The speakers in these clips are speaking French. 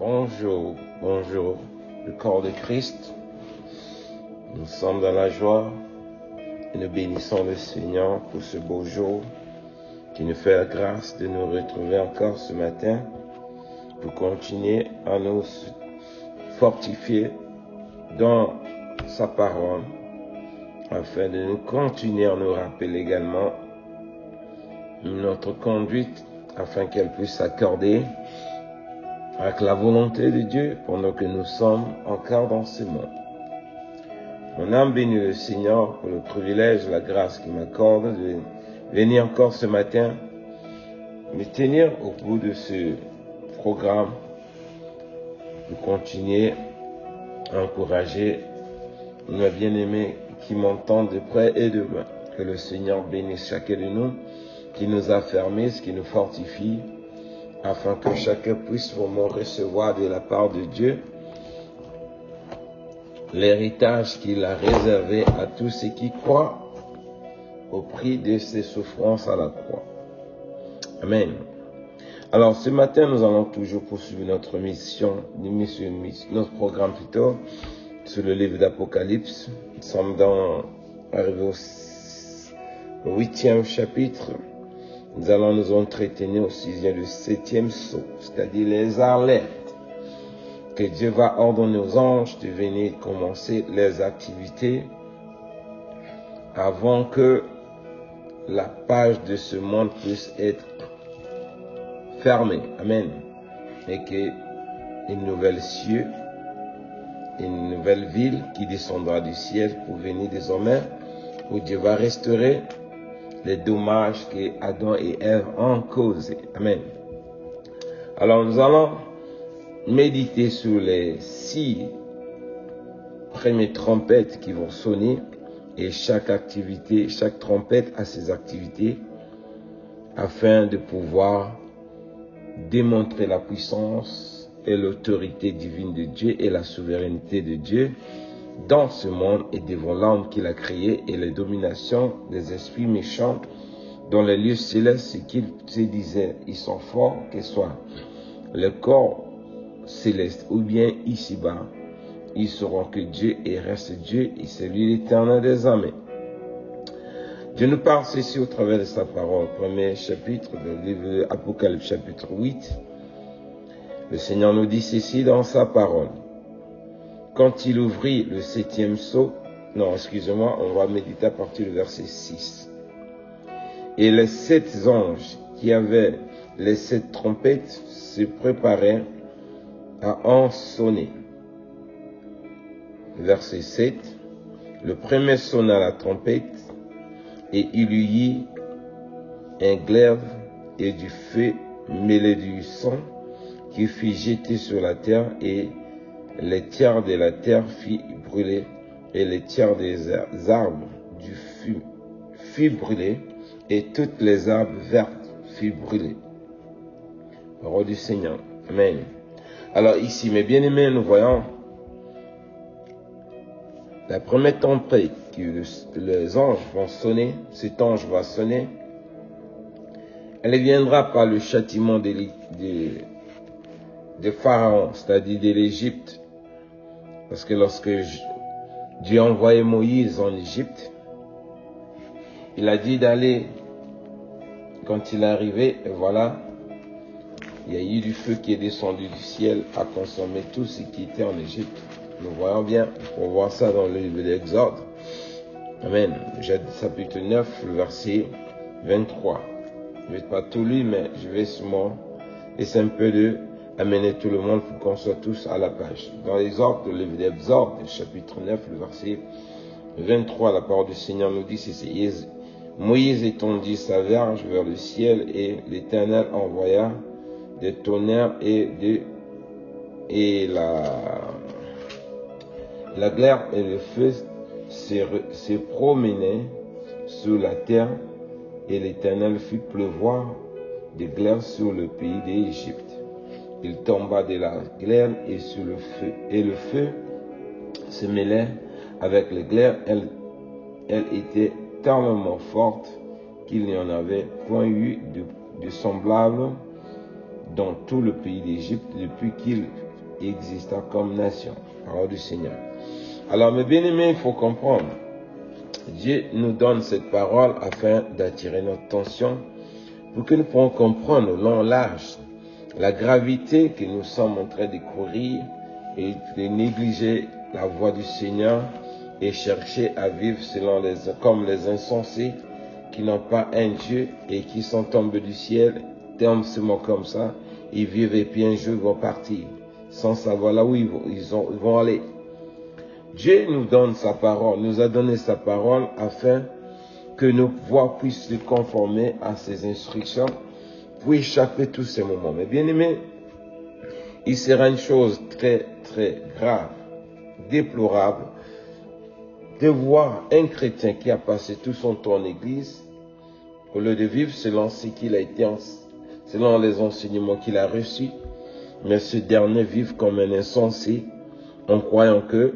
Bonjour, bonjour, le corps de Christ. Nous sommes dans la joie et nous bénissons le Seigneur pour ce beau jour qui nous fait la grâce de nous retrouver encore ce matin pour continuer à nous fortifier dans sa parole afin de nous continuer à nous rappeler également notre conduite afin qu'elle puisse s'accorder avec la volonté de Dieu pendant que nous sommes encore dans ce monde. Mon âme bénit le Seigneur pour le privilège, la grâce qu'il m'accorde de venir encore ce matin me tenir au bout de ce programme pour continuer à encourager mes bien-aimés qui m'entendent de près et de loin. Que le Seigneur bénisse chacun de nous, qui nous affermisse, qui nous fortifie, afin que chacun puisse vraiment recevoir de la part de Dieu l'héritage qu'il a réservé à tous ceux qui croient au prix de ses souffrances à la croix. Amen. Alors ce matin, nous allons toujours poursuivre notre notre programme plutôt, sur le livre d'Apocalypse. Nous sommes arrivés au 8e chapitre. Nous allons nous entretenir au 6e et 7e sceau, c'est-à-dire les alertes que Dieu va ordonner aux anges de venir commencer les activités avant que la page de ce monde puisse être fermée. Amen. Et que une nouvelle cieux, une nouvelle ville qui descendra du ciel pour venir désormais, où Dieu va restaurer les dommages que Adam et Ève ont causés. Amen. Alors nous allons méditer sur les 6 premières trompettes qui vont sonner, et chaque activité, chaque trompette a ses activités afin de pouvoir démontrer la puissance et l'autorité divine de Dieu et la souveraineté de Dieu dans ce monde et devant l'homme qu'il a créé et les dominations des esprits méchants dans les lieux célestes, ce qu'il se disait, ils sont forts, que ce soit le corps céleste ou bien ici-bas, ils sauront que Dieu reste Dieu et c'est lui l'éternel des armées. Dieu nous parle ceci au travers de sa parole. Premier chapitre du livre de Apocalypse, chapitre 8. Le Seigneur nous dit ceci dans sa parole. Quand il ouvrit le 7e sceau, on va méditer à partir du verset 6. Et les 7 anges qui avaient les 7 trompettes se préparaient à en sonner. Verset 7. Le premier sonna la trompette, et il y eut un glaive et du feu mêlé du sang qui fut jeté sur la terre, et les tiers de la terre fit brûler, et les tiers des arbres du fit brûler, et toutes les arbres vertes furent brûlées. Parole du Seigneur. Amen. Alors ici, mes bien-aimés, nous voyons la première trompette que les anges vont sonner. Cet ange va sonner. Elle viendra par le châtiment de Pharaon, c'est-à-dire de l'Égypte. Parce que lorsque Dieu a envoyé Moïse en Égypte, il a dit d'aller, quand il est arrivé, et voilà, il y a eu du feu qui est descendu du ciel à consommer tout ce qui était en Égypte. Nous voyons bien, on voit ça dans le livre de l'Exode. Amen. Chapitre 9, le verset 23. Je ne vais pas tout lire, mais je vais seulement essayer un peu de amener tout le monde pour qu'on soit tous à la page. Dans l'Exode, le livre d'Exode, chapitre 9, le verset 23, la parole du Seigneur nous dit ceci. Moïse étendit sa verge vers le ciel, et l'Éternel envoya des tonnerres et la glaire et le feu se promenaient sur la terre, et l'Éternel fit pleuvoir des glaires sur le pays d'Égypte. Il tomba de la glaire et sur le feu, et le feu se mêlait avec les glaires. Elle était tellement forte qu'il n'y en avait point eu de semblable dans tout le pays d'Égypte depuis qu'il exista comme nation. Parole du Seigneur. Alors, mes bien-aimés, il faut comprendre. Dieu nous donne cette parole afin d'attirer notre attention pour que nous puissions comprendre le long large la gravité que nous sommes en train de courir et de négliger la voie du Seigneur et chercher à vivre comme les insensés qui n'ont pas un Dieu et qui sont tombés du ciel, tombent seulement comme ça, ils vivent et puis un jour ils vont partir sans savoir là où ils vont aller. Dieu nous donne sa parole, nous a donné sa parole afin que nos voix puissent se conformer à ses instructions pour échapper tous ces moments. Mais bien aimé, il sera une chose très très grave, déplorable, de voir un chrétien qui a passé tout son temps en église, au lieu de vivre selon ce qu'il a été, selon les enseignements qu'il a reçus, mais ce dernier vive comme un insensé en croyant que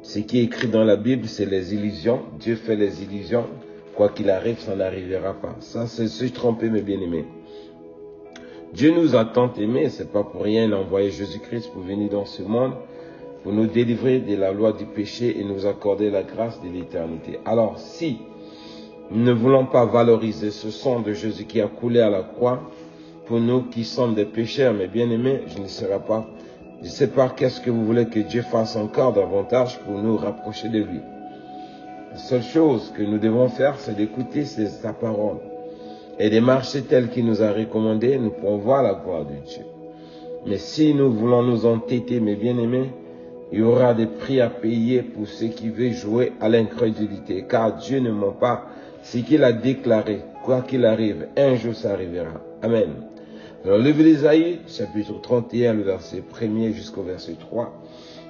ce qui est écrit dans la Bible, c'est les illusions. Dieu fait les illusions. Quoi qu'il arrive, ça n'arrivera pas. Ça, c'est se tromper, mes bien-aimés. Dieu nous a tant aimés, c'est pas pour rien, il a envoyé Jésus-Christ pour venir dans ce monde, pour nous délivrer de la loi du péché et nous accorder la grâce de l'éternité. Alors, si nous ne voulons pas valoriser ce sang de Jésus qui a coulé à la croix, pour nous qui sommes des pécheurs, mes bien-aimés, je ne sais pas qu'est-ce que vous voulez que Dieu fasse encore davantage pour nous rapprocher de lui. La seule chose que nous devons faire, c'est d'écouter sa parole et de marcher tel qu'il nous a recommandé, nous pourrons voir la gloire de Dieu. Mais si nous voulons nous entêter, mes bien-aimés, il y aura des prix à payer pour ceux qui veulent jouer à l'incrédulité, car Dieu ne ment pas. Ce qu'il a déclaré, quoi qu'il arrive, un jour ça arrivera. Amen. Dans le livre d'Ésaïe, chapitre 31, le verset 1er jusqu'au verset 3,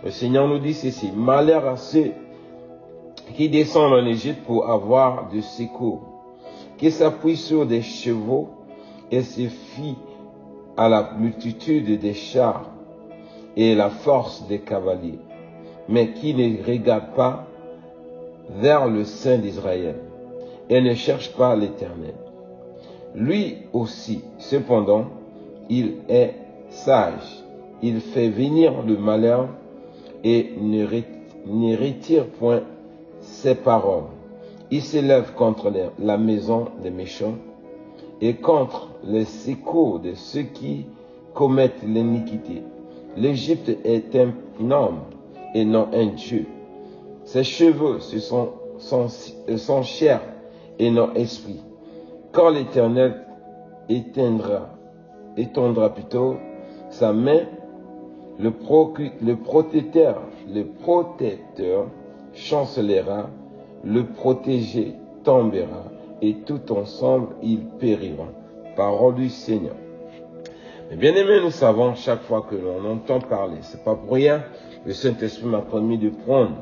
le Seigneur nous dit ceci: malheur à ceux qui descendent en Égypte pour avoir de secours, qui s'appuient sur des chevaux et se fient à la multitude des chars et la force des cavaliers, mais qui ne regardent pas vers le Saint d'Israël et ne cherchent pas l'Éternel. Lui aussi, cependant, il est sage, il fait venir le malheur et ne retire point ses paroles. Il s'élève contre la maison des méchants et contre les secours de ceux qui commettent l'iniquité. L'Égypte est un homme et non un Dieu. Ses cheveux sont chair et non esprit. Quand l'Éternel étendra sa main, le protecteur chancellera, le protégé tombera, et tout ensemble ils périront. Parole du Seigneur. Mais bien aimés, nous savons chaque fois que l'on entend parler, c'est pas pour rien, le Saint-Esprit m'a permis de prendre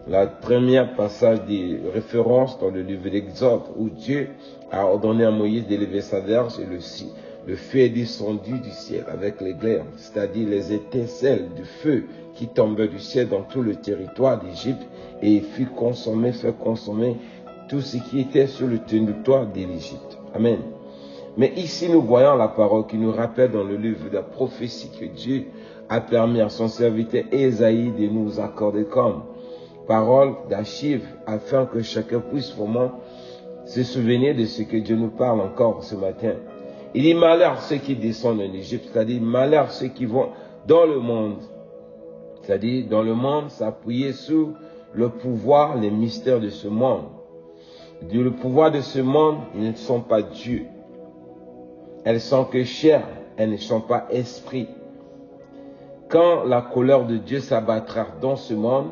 la première passage des références dans le livre d'Exode, où Dieu a ordonné à Moïse d'élever sa verge et le feu est descendu du ciel avec l'éclair, c'est-à-dire les étincelles du feu qui tombaient du ciel dans tout le territoire d'Égypte, et il fait consommer tout ce qui était sur le territoire de l'Égypte. Amen. Mais ici, nous voyons la parole qui nous rappelle dans le livre de la prophétie que Dieu a permis à son serviteur Ésaïe de nous accorder comme parole d'archive, afin que chacun puisse vraiment se souvenir de ce que Dieu nous parle encore ce matin. Il dit malheur ceux qui descendent en Égypte, c'est-à-dire malheur ceux qui vont dans le monde, c'est-à-dire dans le monde s'appuyer sur le pouvoir, les mystères de ce monde. Le pouvoir de ce monde, ils ne sont pas Dieu. Elles sont que chair, elles ne sont pas esprit. Quand la colère de Dieu s'abattra dans ce monde,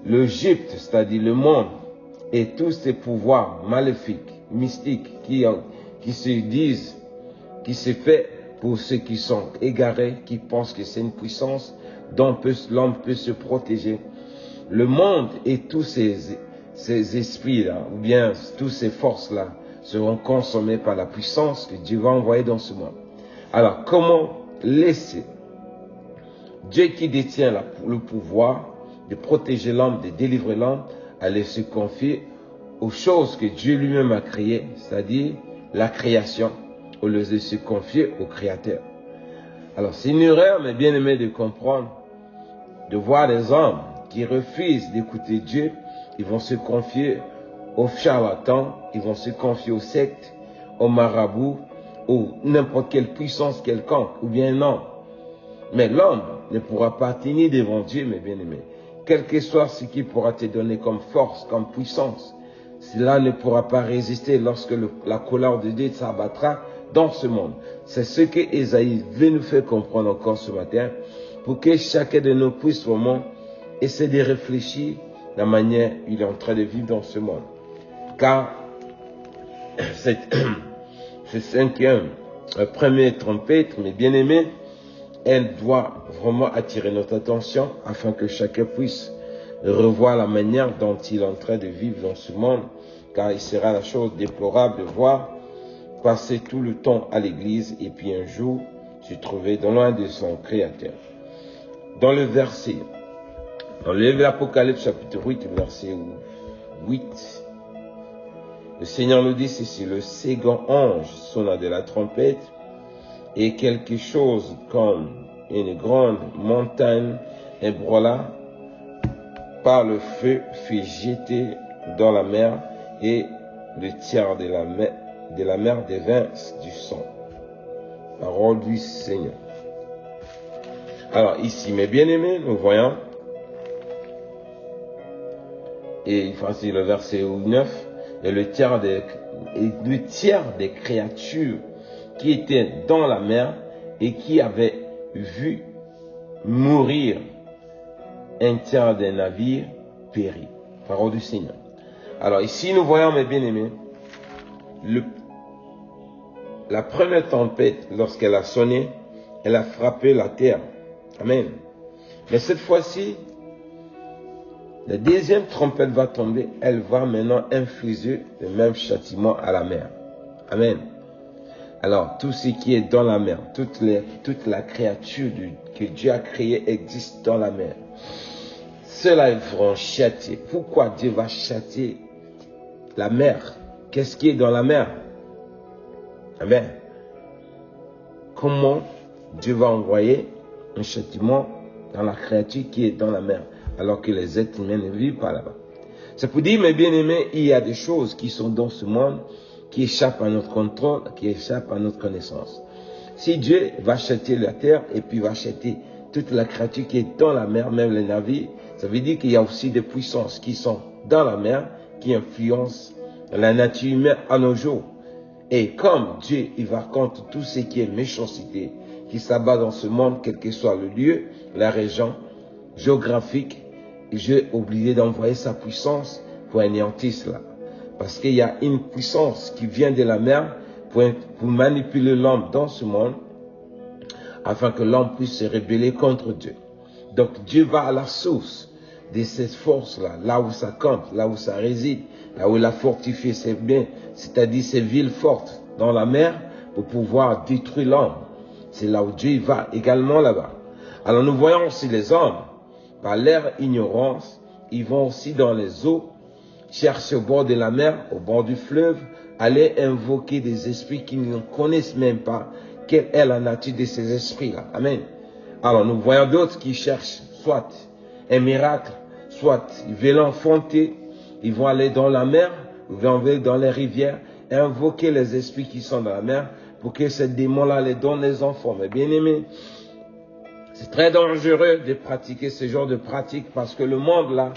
l'Égypte, c'est-à-dire le monde, et tous ces pouvoirs maléfiques, mystiques, qui se disent, qui se fait pour ceux qui sont égarés, qui pensent que c'est une puissance dont l'homme peut se protéger. Le monde et tous ces esprits-là, ou bien toutes ces forces-là, seront consommés par la puissance que Dieu va envoyer dans ce monde. Alors, comment laisser Dieu qui détient le pouvoir de protéger l'homme, de délivrer l'homme, aller se confier aux choses que Dieu lui-même a créées, c'est-à-dire la création, au lieu de se confier au Créateur. Alors, c'est une erreur, mes bien-aimés, de comprendre, de voir des hommes qui refusent d'écouter Dieu. Ils vont se confier aux charlatans, ils vont se confier aux sectes, aux marabouts, ou n'importe quelle puissance quelconque, ou bien non. Mais l'homme ne pourra pas tenir devant Dieu, mes bien-aimés. Quel que soit ce qu'il pourra te donner comme force, comme puissance, cela ne pourra pas résister lorsque la colère de Dieu s'abattra dans ce monde. C'est ce que Ésaïe veut nous faire comprendre encore ce matin, pour que chacun de nous puisse vraiment essayer de réfléchir la manière dont il est en train de vivre dans ce monde. Car cette cinquième, première trompette, mes bien-aimés, elle doit vraiment attirer notre attention afin que chacun puisse revoir la manière dont il est en train de vivre dans ce monde, car il sera la chose déplorable de voir passer tout le temps à l'église et puis un jour se trouver dans loin de son Créateur. Dans le verset, dans le livre de l'Apocalypse chapitre 8, verset 8, le Seigneur nous dit ceci: le second ange sonna de la trompette, et quelque chose comme une grande montagne ébranla par le feu fut jeté dans la mer, et le tiers de la mer devint du sang. Parole du Seigneur. Alors ici, mes bien-aimés, nous voyons, et voici le verset 9, et le tiers des créatures qui étaient dans la mer et qui avaient vu mourir un tiers des navires périt. Parole du Seigneur. Alors ici, nous voyons, mes bien-aimés, la première tempête, lorsqu'elle a sonné, elle a frappé la terre. Amen. Mais cette fois-ci, la deuxième trompette va tomber, elle va maintenant infliger le même châtiment à la mer. Amen. Alors, tout ce qui est dans la mer, toute la créature que Dieu a créée existe dans la mer. Ceux-là, ils feront châtier. Pourquoi Dieu va châtier la mer? Qu'est-ce qui est dans la mer? Amen. Comment Dieu va envoyer un châtiment dans la créature qui est dans la mer, alors que les êtres humains ne vivent pas là-bas? C'est pour dire, mes bien-aimés, il y a des choses qui sont dans ce monde qui échappent à notre contrôle, qui échappent à notre connaissance. Si Dieu va châtier la terre et puis va châtier toute la créature qui est dans la mer, même les navires, ça veut dire qu'il y a aussi des puissances qui sont dans la mer, qui influencent la nature humaine à nos jours. Et comme Dieu, il va contre tout ce qui est méchanceté, qui s'abat dans ce monde, quel que soit le lieu, la région géographique, Dieu est obligé d'envoyer sa puissance pour anéantir cela. Parce qu'il y a une puissance qui vient de la mer pour manipuler l'homme dans ce monde, afin que l'homme puisse se rebeller contre Dieu. Donc Dieu va à la source de cette force-là, là où ça campe, là où ça réside, là où il a fortifié ses biens, c'est-à-dire ses villes fortes dans la mer, pour pouvoir détruire l'homme. C'est là où Dieu va également là-bas. Alors nous voyons aussi les hommes, par leur ignorance, ils vont aussi dans les eaux, chercher au bord de la mer, au bord du fleuve, aller invoquer des esprits qui ne connaissent même pas quelle est la nature de ces esprits-là. Amen. Alors nous voyons d'autres qui cherchent soit un miracle, soit ils veulent l'enfanter, ils vont aller dans la mer, ils vont aller dans les rivières, et invoquer les esprits qui sont dans la mer pour que ces démons-là les donnent les enfants. Mais bien aimés, c'est très dangereux de pratiquer ce genre de pratique parce que le monde là,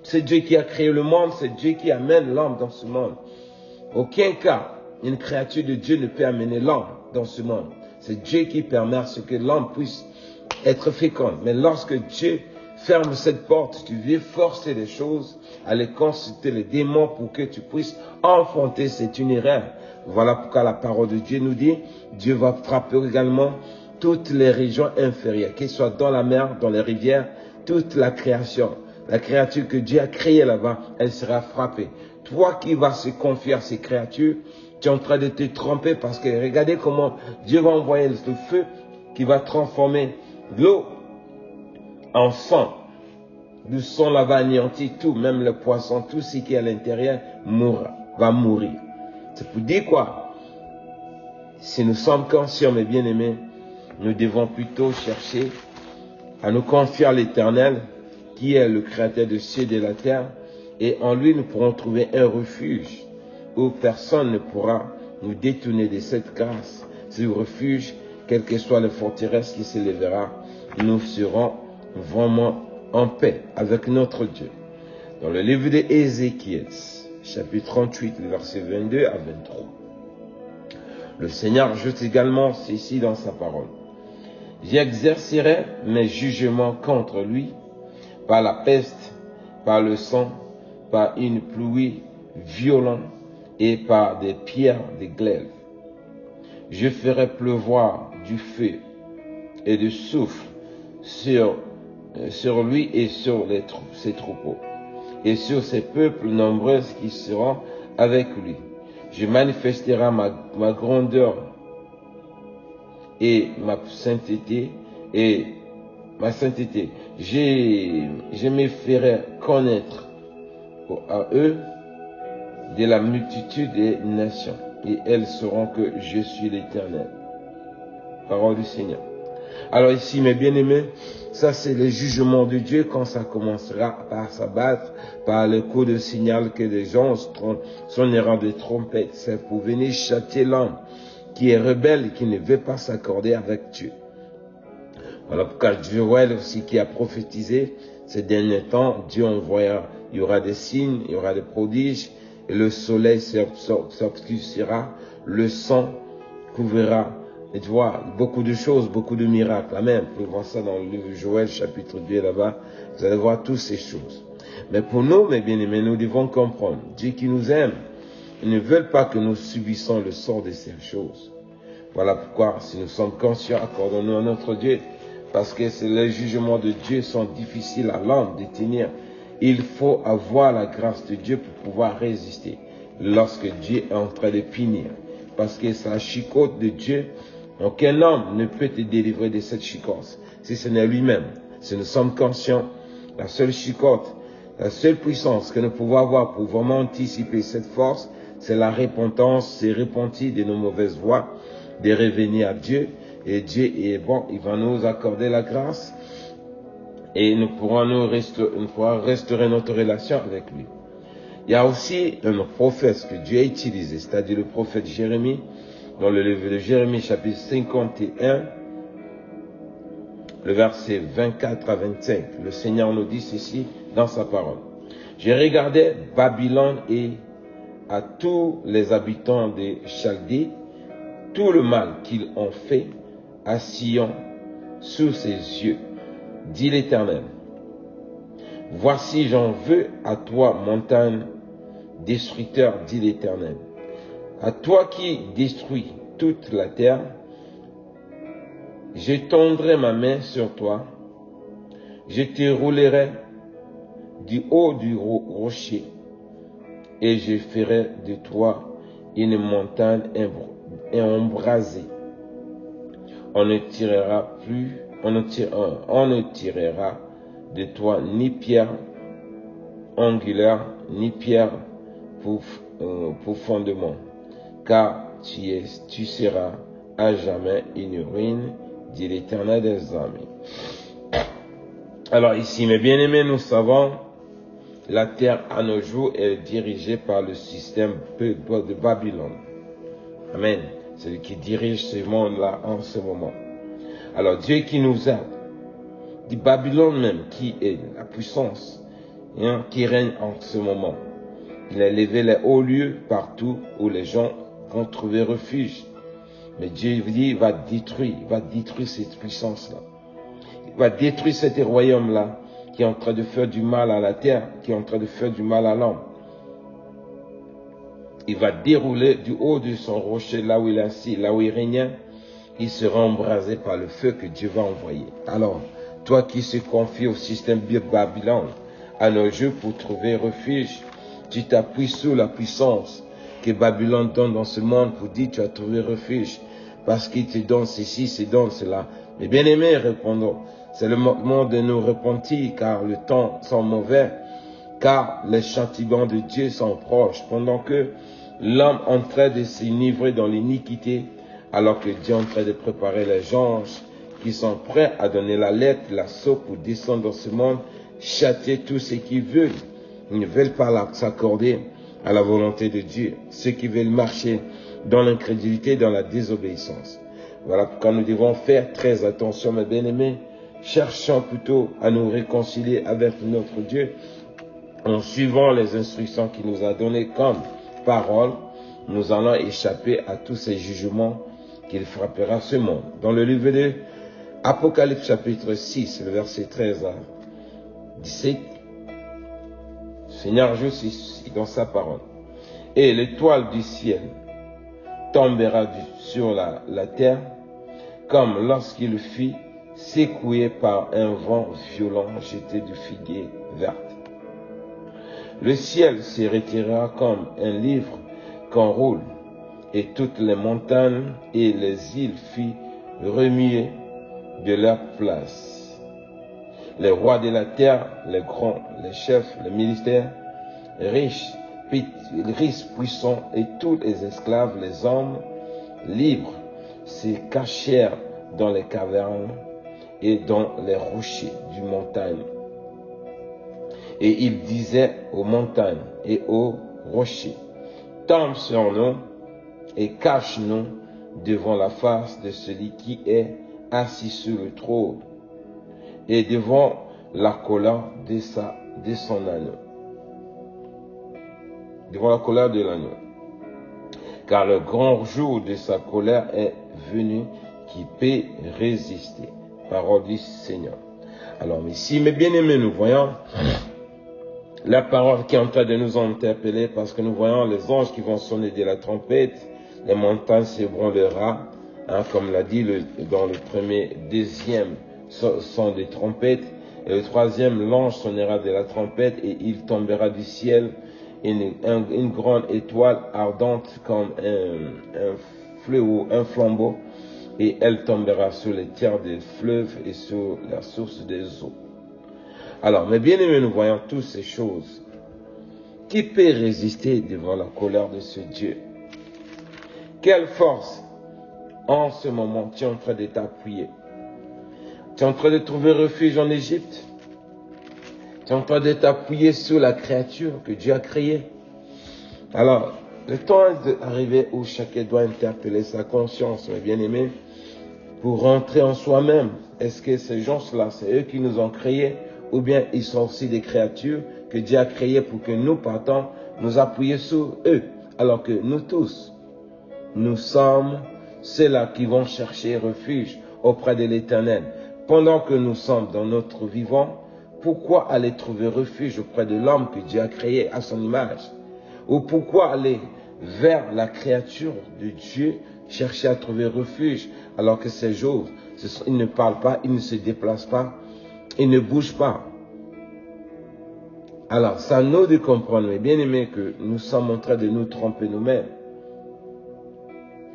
c'est Dieu qui a créé le monde, c'est Dieu qui amène l'homme dans ce monde. Aucun cas, une créature de Dieu ne peut amener l'homme dans ce monde. C'est Dieu qui permet à ce que l'homme puisse être fécond. Mais lorsque Dieu ferme cette porte, tu viens forcer les choses, aller consulter les démons pour que tu puisses enfanter, c'est une erreur. Voilà pourquoi la parole de Dieu nous dit, Dieu va frapper également toutes les régions inférieures, qu'elles soient dans la mer, dans les rivières, toute la création. La créature que Dieu a créée là-bas, elle sera frappée. Toi qui vas se confier à ces créatures, tu es en train de te tromper parce que regardez comment Dieu va envoyer le feu qui va transformer l'eau en sang. Le sang là va anéantir tout, même le poisson, tout ce qui est à l'intérieur va mourir. C'est pour dire quoi? Si nous sommes conscients, mes bien-aimés, nous devons plutôt chercher à nous confier à l'Éternel, qui est le créateur des cieux et de la terre, et en lui nous pourrons trouver un refuge où personne ne pourra nous détourner de cette grâce. Ce refuge, quelle que soit la forteresse qui s'élèvera, nous serons vraiment en paix avec notre Dieu. Dans le livre d'Ézéchiel, chapitre 38, versets 22 à 23. Le Seigneur ajoute également ceci dans sa parole. J'exercerai mes jugements contre lui par la peste, par le sang, par une pluie violente et par des pierres de glaive. Je ferai pleuvoir du feu et du souffle sur lui et sur ses troupeaux, et sur ses peuples nombreux qui seront avec lui. Je manifesterai ma grandeur et ma sainteté Je me ferai connaître à eux de la multitude des nations, et elles sauront que je suis l'Éternel. Parole du Seigneur. Alors ici, mes bien-aimés, ça c'est le jugement de Dieu quand ça commencera par s'abattre, par le coup de signal que les gens sonneront des trompettes. C'est pour venir châtier l'homme qui est rebelle et qui ne veut pas s'accorder avec Dieu. Voilà pourquoi Joël aussi qui a prophétisé ces derniers temps, Dieu envoyera, il y aura des signes, il y aura des prodiges, et le soleil s'obscurcira, le sang couvrira. Et tu vois, beaucoup de choses, beaucoup de miracles. Amen. Vous pouvez voir ça dans le livre de Joël, chapitre 2, là-bas. Vous allez voir toutes ces choses. Mais pour nous, mes bien-aimés, nous devons comprendre. Dieu qui nous aime, il ne veut pas que nous subissons le sort de ces choses. Voilà pourquoi, si nous sommes conscients, accordons-nous à notre Dieu. Parce que les jugements de Dieu sont difficiles à l'homme de tenir. Il faut avoir la grâce de Dieu pour pouvoir résister lorsque Dieu est en train de punir. Parce que c'est la chicote de Dieu. Aucun homme ne peut te délivrer de cette chicote si ce n'est lui-même. Si nous sommes conscients, la seule chicote, la seule puissance que nous pouvons avoir pour vraiment anticiper cette force, c'est la repentance, c'est repentir de nos mauvaises voies, de revenir à Dieu. Et Dieu est bon, il va nous accorder la grâce et nous pourrons restaurer notre relation avec lui. Il y a aussi un prophète que Dieu a utilisé, c'est-à-dire le prophète Jérémie, dans le livre de Jérémie, chapitre 51, le verset 24 à 25. Le Seigneur nous dit ceci dans sa parole. J'ai regardé Babylone et à tous les habitants de Chaldée, tout le mal qu'ils ont fait à Sion sous ses yeux, dit l'Éternel. Voici, j'en veux à toi, montagne destructeur, dit l'Éternel. À toi qui détruis toute la terre, j'étendrai ma main sur toi, je te roulerai du haut du rocher, et je ferai de toi une montagne embrasée. On ne tirera de toi ni pierre angulaire, ni pierre pour fondement, car tu seras à jamais une ruine, dit l'Éternel des armées. Alors ici, mes bien-aimés, nous savons, la terre à nos jours est dirigée par le système de Babylone. Amen. C'est lui qui dirige ce monde-là en ce moment. Alors Dieu qui nous aide, dit Babylone même, qui est la puissance qui règne en ce moment. Il a élevé les hauts lieux partout où les gens vont trouver refuge. Mais Dieu dit, il va détruire cette puissance-là. Il va détruire cet royaume-là qui est en train de faire du mal à la terre, qui est en train de faire du mal à l'homme. Il va dérouler du haut de son rocher, là où il est assis, là où il régnait. Il sera embrasé par le feu que Dieu va envoyer. Alors, toi qui se confies au système de Babylone, à nos jours pour trouver refuge, tu t'appuies sur la puissance que Babylone donne dans ce monde pour dire tu as trouvé refuge, parce qu'il te donne ceci, il te donne cela. Mais bien aimés, répondons, c'est le moment de nous repentir, car le temps sont mauvais, car les châtiments de Dieu sont proches, pendant que l'homme en train de s'enivrer dans l'iniquité, alors que Dieu est en train de préparer les anges qui sont prêts à donner la lettre, l'assaut pour descendre dans ce monde, châtier tous ceux qui veulent. Ils ne veulent pas s'accorder à la volonté de Dieu, ceux qui veulent marcher dans l'incrédulité, dans la désobéissance. Voilà pourquoi nous devons faire très attention, mes bien-aimés. Cherchons plutôt à nous réconcilier avec notre Dieu en suivant les instructions qu'il nous a données comme parole. Nous allons échapper à tous ces jugements qu'il frappera ce monde. Dans le livre de Apocalypse chapitre 6, le verset 13 à 17, le Seigneur joue ici dans sa parole. Et l'étoile du ciel tombera sur la terre, comme lorsqu'il fut secoué par un vent violent jeté du figuier verte. Le ciel se retirera comme un livre qu'on roule, et toutes les montagnes et les îles furent remuées de leur place. Les rois de la terre, les grands, les chefs, les militaires, riches, puissants et tous les esclaves, les hommes libres, se cachèrent dans les cavernes et dans les rochers du montagne. Et ils disaient aux montagnes et aux rochers, tombe sur nous et cache-nous devant la face de celui qui est assis sur le trône et devant la colère de son agneau. Devant la colère de l'agneau. Car le grand jour de sa colère est venu, qui peut résister. Parole du Seigneur. Alors, ici, mes bien-aimés, nous voyons la parole qui est en train de nous interpeller, parce que nous voyons les anges qui vont sonner de la trompette, les montagnes s'ébranleront, comme l'a dit dans le premier, deuxième son des trompettes, et le troisième, l'ange sonnera de la trompette, et il tombera du ciel une grande étoile ardente comme un fléau, un flambeau, et elle tombera sur les tiers des fleuves et sur la source des eaux. Alors, mes bien-aimés, nous voyons toutes ces choses. Qui peut résister devant la colère de ce Dieu? Quelle force en ce moment tu es en train de t'appuyer? Tu es en train de trouver refuge en Égypte? Tu es en train de t'appuyer sur la créature que Dieu a créée? Alors, le temps est arrivé où chacun doit interpeller sa conscience, mes bien-aimés, pour rentrer en soi-même. Est-ce que ces gens-là, c'est eux qui nous ont créés, ou bien ils sont aussi des créatures que Dieu a créées pour que nous partons nous appuyer sur eux, alors que nous tous, nous sommes ceux-là qui vont chercher refuge auprès de l'Éternel. Pendant que nous sommes dans notre vivant, pourquoi aller trouver refuge auprès de l'homme que Dieu a créé à son image? Ou pourquoi aller vers la créature de Dieu, chercher à trouver refuge, alors que ces jours, ils ne parlent pas, ils ne se déplacent pas, ils ne bougent pas. Alors, c'est à nous de comprendre, mes bien-aimés, que nous sommes en train de nous tromper nous-mêmes.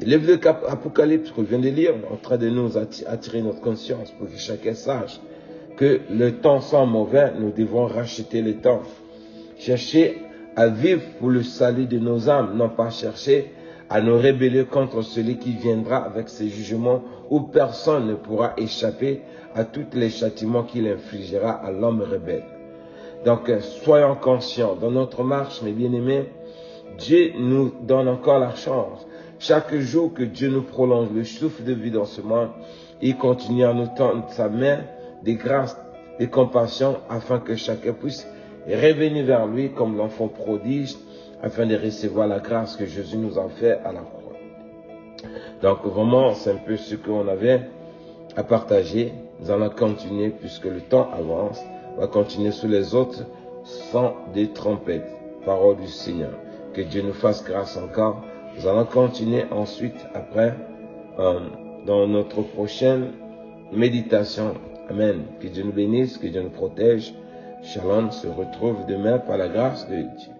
Le livre de l'Apocalypse qu'on vient de lire, en train de nous attirer notre conscience pour que chacun sache que le temps sont mauvais, nous devons racheter le temps. Chercher à vivre pour le salut de nos âmes, non pas chercher à nous rébeller contre celui qui viendra avec ses jugements, où personne ne pourra échapper à tous les châtiments qu'il infligera à l'homme rebelle. Donc, soyons conscients, dans notre marche, mes bien-aimés, Dieu nous donne encore la chance. Chaque jour que Dieu nous prolonge le souffle de vie dans ce monde, il continue à nous tendre sa main de grâce et compassion, afin que chacun puisse revenir vers lui comme l'enfant prodige, afin de recevoir la grâce que Jésus nous a fait à la croix. Donc vraiment, c'est un peu ce qu'on avait à partager. Nous allons continuer, puisque le temps avance. On va continuer sur les autres sons des trompettes. Parole du Seigneur. Que Dieu nous fasse grâce encore. Nous allons continuer ensuite, après, dans notre prochaine méditation. Amen. Que Dieu nous bénisse, que Dieu nous protège. Shalom se retrouve demain par la grâce de Dieu.